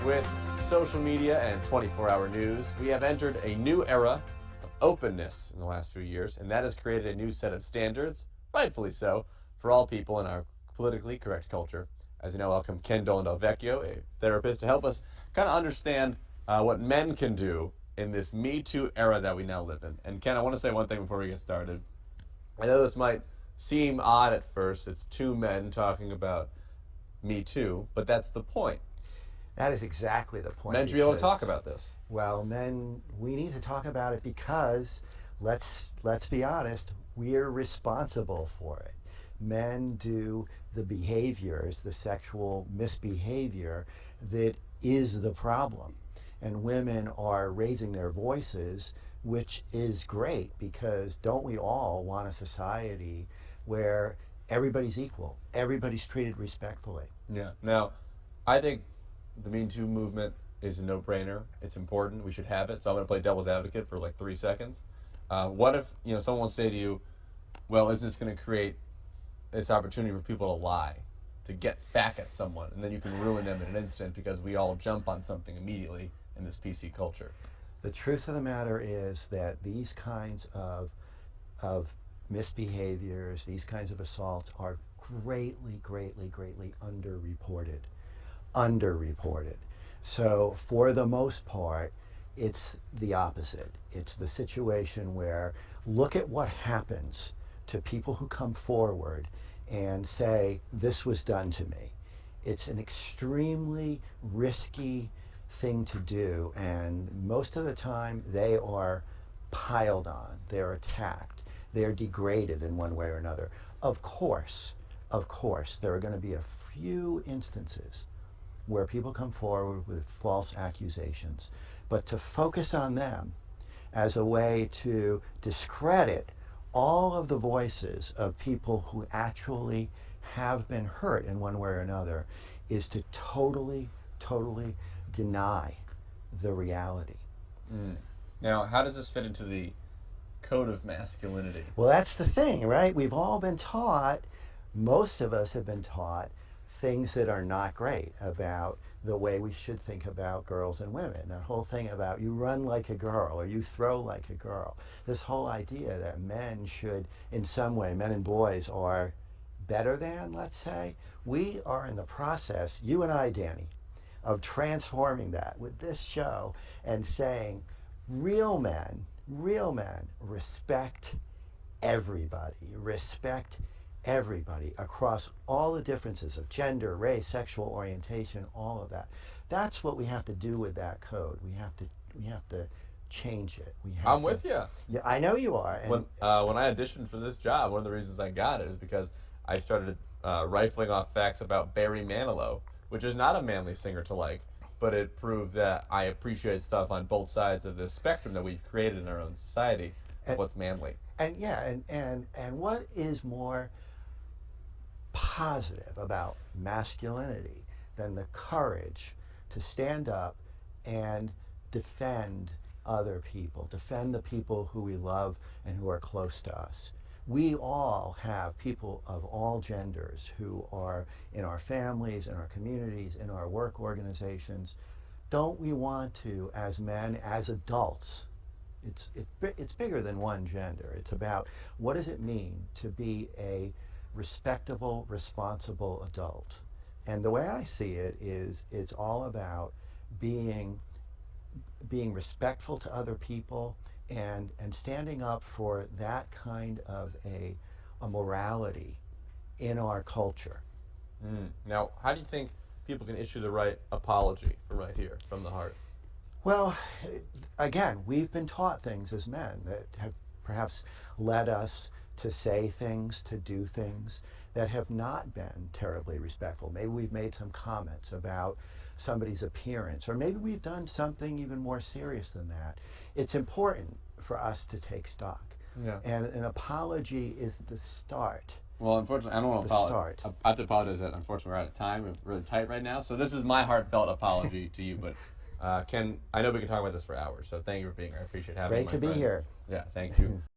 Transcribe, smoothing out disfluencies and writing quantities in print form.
With social media and 24-hour news, we have entered a new era of openness in the last few years, and that has created a new set of standards, rightfully so, for all people in our politically correct culture. As you know, welcome Ken Dolan-Del, a therapist, to help us kind of understand what men can do in this Me Too era that we now live in. And Ken, I want to say one thing before we get started. I know this might seem odd at first. It's two men talking about Me Too, but that's the point. That is exactly the point. Men should be able to talk about this. Well, men, we need to talk about it because, let's be honest, we're responsible for it. Men do the behaviors, the sexual misbehavior that is the problem. And women are raising their voices, which is great because don't we all want a society where everybody's equal, everybody's treated respectfully? Yeah. Now, I think the Me Too movement is a no-brainer. It's important. We should have it. So I'm going to play devil's advocate for like 3 seconds. What if someone will say to you, "Well, isn't this going to create this opportunity for people to lie, to get back at someone, and then you can ruin them in an instant because we all jump on something immediately in this PC culture"? The truth of the matter is that these kinds of misbehaviors, these kinds of assaults are greatly underreported. So for the most part, it's the opposite. It's the situation where look at what happens to people who come forward and say, this was done to me. It's an extremely risky thing to do, and most of the time they are piled on, they're attacked, they're degraded in one way or another. Of course, there are going to be a few instances where people come forward with false accusations, but to focus on them as a way to discredit all of the voices of people who actually have been hurt in one way or another is to totally deny the reality. Now, how does this fit into the code of masculinity? Well, that's the thing, right? We've all been taught, most of us have been taught, things that are not great about the way we should think about girls and women. That whole thing about you run like a girl or you throw like a girl. This whole idea that men should, in some way, men and boys are better than, let's say. We are in the process, you and I, Danny, of transforming that with this show and saying real men respect everybody across all the differences of gender, race, sexual orientation, all of that. That's what we have to do with that code. We have to change it. I'm with you. Yeah, I know you are. And when I auditioned for this job, one of the reasons I got it is because I started rifling off facts about Barry Manilow, which is not a manly singer to like, but it proved that I appreciate stuff on both sides of this spectrum that we've created in our own society of what's manly. And what is more positive about masculinity than the courage to stand up and defend other people, defend the people who we love and who are close to us. We all have people of all genders who are in our families, in our communities, in our work organizations. Don't we want to, as men, as adults, it's bigger than one gender. It's about what does it mean to be a respectable, responsible adult. And the way I see it is it's all about being respectful to other people and standing up for that kind of a morality in our culture. Now, how do you think people can issue the right apology from right here, from the heart? Well, again, we've been taught things as men that have perhaps led us to say things, to do things that have not been terribly respectful. Maybe we've made some comments about somebody's appearance, or maybe we've done something even more serious than that. It's important for us to take stock. Yeah. And an apology is the start. Well, unfortunately, I don't want to apologize. I have to apologize that unfortunately we're out of time. We're really tight right now. So this is my heartfelt apology to you. But Ken, I know we can talk about this for hours. So thank you for being here. I appreciate having you. Great to be here. Yeah, thank you.